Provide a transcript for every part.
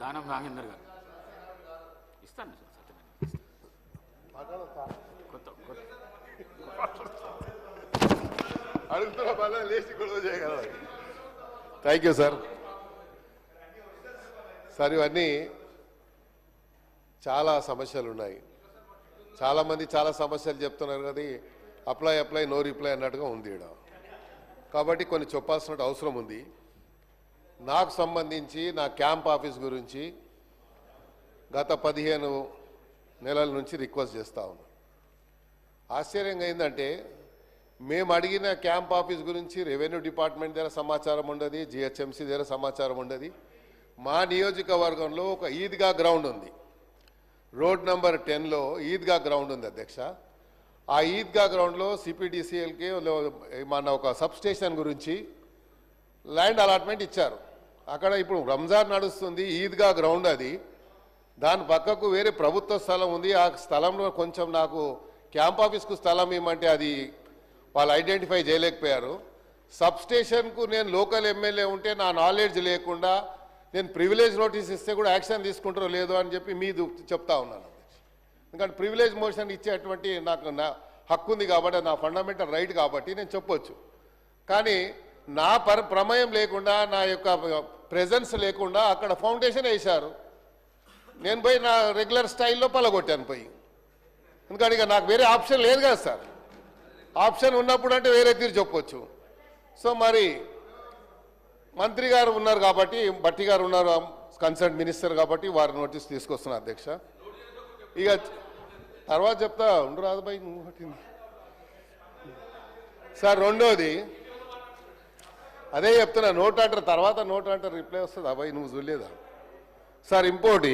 దానం నాగేందర్ గారు ఇస్తాను కొత్త అడుగుతున్నా మళ్ళీ లేచి గొడవ చేయగలరు. Thank you sir. సార్ ఇవన్నీ చాలా సమస్యలు ఉన్నాయి. చాలామంది చాలా సమస్యలు చెప్తున్నారు కదా, అప్లై నో రిప్లై అన్నట్టుగా ఉంది ఈడ. కాబట్టి కొన్ని చెప్పాల్సిన అవసరం ఉంది. నాకు సంబంధించి నా క్యాంప్ ఆఫీస్ గురించి గత 15 నెలల నుంచి రిక్వెస్ట్ చేస్తూ ఉన్నాను. ఆశ్చర్యంగా ఏంటంటే మేము అడిగిన క్యాంప్ ఆఫీస్ గురించి రెవెన్యూ డిపార్ట్మెంట్ దగ్గర సమాచారం ఉండదు, జిహెచ్ఎంసీ దగ్గర సమాచారం ఉండదు. మా నియోజకవర్గంలో ఒక ఈద్గా గ్రౌండ్ ఉంది, రోడ్ నెంబర్ 10లో ఈద్గా గ్రౌండ్ ఉంది అధ్యక్ష. ఆ ఈద్గా గ్రౌండ్లో సిపిడిసిఎల్కి మన ఒక సబ్ స్టేషన్ గురించి ల్యాండ్ అలాట్మెంట్ ఇచ్చారు. అక్కడ ఇప్పుడు రంజాన్ నడుస్తుంది, ఈద్గా గ్రౌండ్ అది. దాని పక్కకు వేరే ప్రభుత్వ స్థలం ఉంది. ఆ స్థలంలో కొంచెం నాకు క్యాంప్ ఆఫీస్కు స్థలం ఇవ్వమంటే అది వాళ్ళు ఐడెంటిఫై చేయలేకపోయారు. సబ్ స్టేషన్కు నేను లోకల్ ఎమ్మెల్యే ఉంటే నా నాలెడ్జ్ లేకుండా నేను ప్రివిలేజ్ నోటీస్ ఇస్తే కూడా యాక్షన్ తీసుకుంటారో లేదో అని చెప్పి మీది చెప్తా ఉన్నాను. ఎందుకంటే ప్రివిలేజ్ మోషన్ ఇచ్చేటువంటి నాకు నా హక్కు ఉంది కాబట్టి, నా ఫండమెంటల్ రైట్ కాబట్టి నేను చెప్పొచ్చు. కానీ నా ప్రమేయం లేకుండా, నా యొక్క ప్రెజెన్స్ లేకుండా అక్కడ ఫౌండేషన్ వేశారు. నేను పోయి నా రెగ్యులర్ స్టైల్లో పలగొట్టాను పోయి. ఎందుకంటే ఇక నాకు వేరే ఆప్షన్ లేదు కదా సార్. ఆప్షన్ ఉన్నప్పుడు అంటే వేరే తీరు చెప్పొచ్చు. సో మరి మంత్రి గారు ఉన్నారు కాబట్టి, భట్టి గారు ఉన్నారు కన్సర్న్ మినిస్టర్ కాబట్టి వారి నోటీస్ తీసుకొస్తున్నా అధ్యక్ష. ఇక తర్వాత చెప్తా ఉండు రాజుబాయి నువ్వు పట్టింది సార్. రెండోది అదే చెప్తున్నా, నోట్ అంటారు తర్వాత నోట్ అంటారు రిప్లై వస్తుంది. అబ్బాయి నువ్వు చూడలేదా సార్? ఇంకోటి,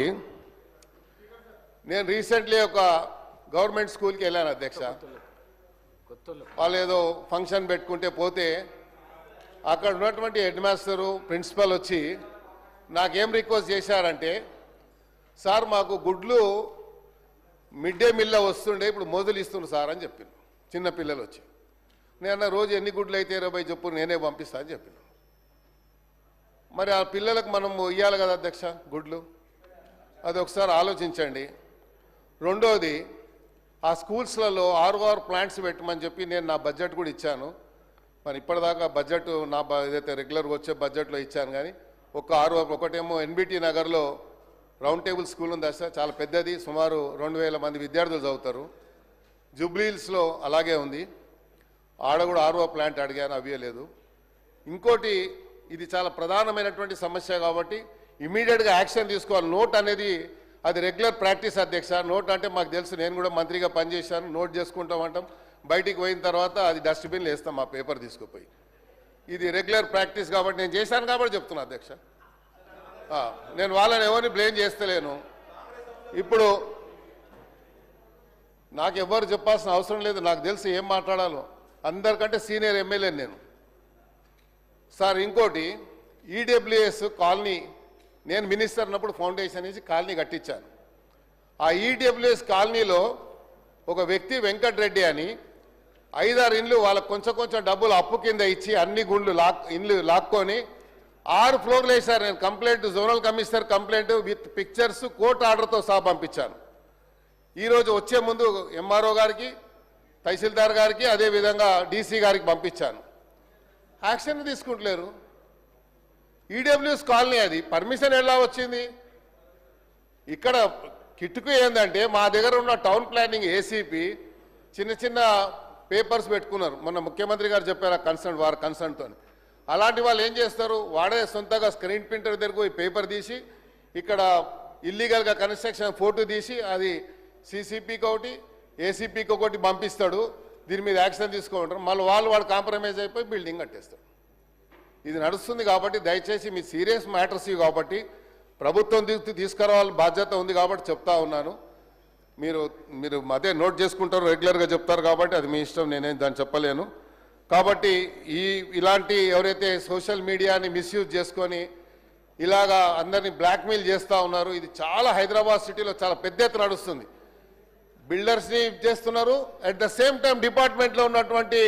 నేను రీసెంట్లీ ఒక గవర్నమెంట్ స్కూల్కి వెళ్ళాను అధ్యక్ష. వాళ్ళు ఏదో ఫంక్షన్ పెట్టుకుంటే పోతే అక్కడ ఉన్నటువంటి హెడ్ మాస్టరు ప్రిన్సిపల్ వచ్చి నాకేం రిక్వెస్ట్ చేశారంటే, సార్ మాకు గుడ్లు మిడ్ డే మీల్లో వస్తుండే, ఇప్పుడు మోజులు ఇస్తుండ్రు సార్ అని చెప్పాను. చిన్న పిల్లలు వచ్చి నేను రోజు ఎన్ని గుడ్లు అయితే 20 చెప్పు నేనే పంపిస్తా అని చెప్పాను. మరి ఆ పిల్లలకు మనం ఇవ్వాలి కదా అధ్యక్ష గుడ్లు, అది ఒకసారి ఆలోచించండి. రెండోది, ఆ స్కూల్స్లలో ROR ప్లాంట్స్ పెట్టమని చెప్పి నేను నా బడ్జెట్ కూడా ఇచ్చాను. మరి ఇప్పటిదాకా బడ్జెట్ నా ఏదైతే రెగ్యులర్గా వచ్చే బడ్జెట్లో ఇచ్చాను. కానీ ఒక ROR ఒకటేమో NBT నగర్లో రౌండ్ టేబుల్ స్కూల్ ఉంది సార్, చాలా పెద్దది, సుమారు 2000 మంది విద్యార్థులు చదువుతారు. జూబ్లీహిల్స్లో అలాగే ఉంది, ఆడ కూడా ROR ప్లాంట్ అడిగాను, అవ్వలేదు. ఇంకోటి, ఇది చాలా ప్రధానమైనటువంటి సమస్య కాబట్టి ఇమీడియట్గా యాక్షన్ తీసుకోవాలి. నోట్ అనేది అది రెగ్యులర్ ప్రాక్టీస్ అధ్యక్ష. నోట్ అంటే మాకు తెలుసు, నేను కూడా మంత్రిగా పనిచేశాను. నోట్ చేసుకుంటామంటాం, బయటికి పోయిన తర్వాత అది డస్ట్బిన్లో వేస్తాం ఆ పేపర్ తీసుకుపోయి. ఇది రెగ్యులర్ ప్రాక్టీస్ కాబట్టి నేను చేశాను కాబట్టి చెప్తున్నా అధ్యక్ష. నేను వాళ్ళని ఎవరిని బ్లేమ్ చేస్తలేను. ఇప్పుడు నాకు ఎవరు చెప్పాల్సిన అవసరం లేదు, నాకు తెలుసు ఏం మాట్లాడాలో. అందరికంటే సీనియర్ ఎమ్మెల్యే నేను సార్. ఇంకోటి, ఈడబ్ల్యూఎస్ కాలనీ నేను మినిస్టర్ ఉన్నప్పుడు ఫౌండేషన్ వేసి కాలనీ కట్టించాను. ఆ ఈడబ్ల్యూఎస్ కాలనీలో ఒక వ్యక్తి వెంకటరెడ్డి అని 5-6 ఇండ్లు వాళ్ళకు కొంచెం డబ్బులు అప్పు కింద ఇచ్చి అన్ని ఇండ్లు లాక్కొని 6 ఫ్లోర్లు వేశారు. నేను complaint zonal commissioner complaint with pictures court ఆర్డర్తో సహా పంపించాను. ఈరోజు వచ్చే ముందు MRO గారికి, తహసీల్దార్ గారికి, అదేవిధంగా DC గారికి పంపించాను. యాక్షన్ తీసుకుంటలేరు. ఈడబ్ల్యూఎస్ కాలనీ అది పర్మిషన్ ఎలా వచ్చింది? ఇక్కడ కిట్టుకు ఏంటంటే మా దగ్గర ఉన్న టౌన్ ప్లానింగ్ ACP చిన్న పేపర్స్ పెట్టుకున్నారు. మొన్న ముఖ్యమంత్రి గారు చెప్పారు వారి కన్సర్న్తో. అలాంటి వాళ్ళు ఏం చేస్తారు, వాడే సొంతగా స్క్రీన్ ప్రింటర్ దగ్గరకు పోయి పేపర్ తీసి ఇక్కడ ఇల్లీగల్గా కన్స్ట్రక్షన్ ఫోటో తీసి అది CCPకి ఒకటి ACPకి ఒకటి పంపిస్తాడు. దీని మీద యాక్షన్ తీసుకుంటారు. మళ్ళీ వాడు కాంప్రమైజ్ అయిపోయి బిల్డింగ్ కట్టేస్తాడు. ఇది నడుస్తుంది కాబట్టి దయచేసి మీ సీరియస్ మ్యాటర్స్ ఇవి కాబట్టి ప్రభుత్వం తీసుకురావాలి బాధ్యత ఉంది కాబట్టి చెప్తా ఉన్నాను. మీరు అదే నోట్ చేసుకుంటారు, రెగ్యులర్గా చెప్తారు కాబట్టి అది మీ ఇష్టం, నేనేం దాన్ని చెప్పలేను. కాబట్టి ఇలాంటి ఎవరైతే సోషల్ మీడియాని మిస్యూజ్ చేసుకొని ఇలాగా అందరినీ బ్లాక్మెయిల్ చేస్తూ ఉన్నారు, ఇది చాలా హైదరాబాద్ సిటీలో చాలా పెద్ద ఎత్తున నడుస్తుంది. బిల్డర్స్ని చేస్తున్నారు, అట్ ద సేమ్ టైం డిపార్ట్మెంట్లో ఉన్నటువంటి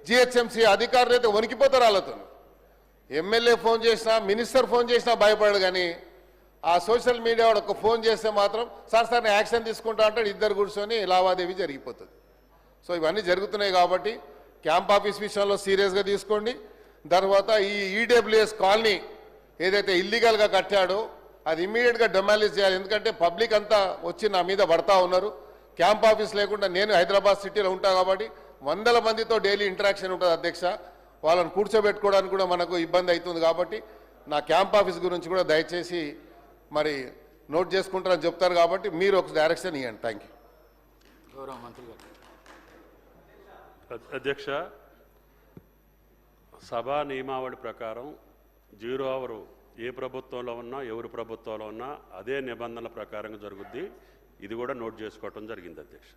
GHMC అధికారులు అయితే వణికిపోతారు వాళ్ళతో. ఎమ్మెల్యే ఫోన్ చేసినా, మినిస్టర్ ఫోన్ చేసినా భయపడడు. కానీ ఆ సోషల్ మీడియా వాడు ఒక ఫోన్ చేస్తే మాత్రం సార్ నేను యాక్షన్ తీసుకుంటా అంటాడు, ఇద్దరు కూర్చొని లావాదేవీ జరిగిపోతుంది. సో ఇవన్నీ జరుగుతున్నాయి కాబట్టి క్యాంప్ ఆఫీస్ విషయంలో సీరియస్గా తీసుకోండి. తర్వాత ఈ ఈడబ్ల్యూఎస్ కాలనీ ఏదైతే ఇల్లీగల్గా కట్టాడో అది ఇమ్మీడియట్గా డెమాలిష్ చేయాలి. ఎందుకంటే పబ్లిక్ అంతా వచ్చి నా మీద పడతా ఉన్నారు. క్యాంప్ ఆఫీస్ లేకుండా నేను హైదరాబాద్ సిటీలో ఉంటా కాబట్టి వందల మందితో డైలీ ఇంటరాక్షన్ ఉంటుంది అధ్యక్ష. వాళ్ళని కూర్చోబెట్టుకోవడానికి కూడా మనకు ఇబ్బంది అవుతుంది. కాబట్టి నా క్యాంప్ ఆఫీస్ గురించి కూడా దయచేసి మరి నోట్ చేసుకుంటారని చెప్తారు. కాబట్టి మీరు ఒక డైరెక్షన్ ఇవ్వండి. Thank you. గౌరవ మంత్రి గారు. అధ్యక్ష, సభా నియమావళి ప్రకారం 0 అవర్ ఏ ప్రభుత్వంలో ఉన్నా ఎవరి ప్రభుత్వంలో ఉన్నా అదే నిబంధనల ప్రకారంగా జరుగుద్ది. ఇది కూడా నోట్ చేసుకోవటం జరిగింది అధ్యక్ష.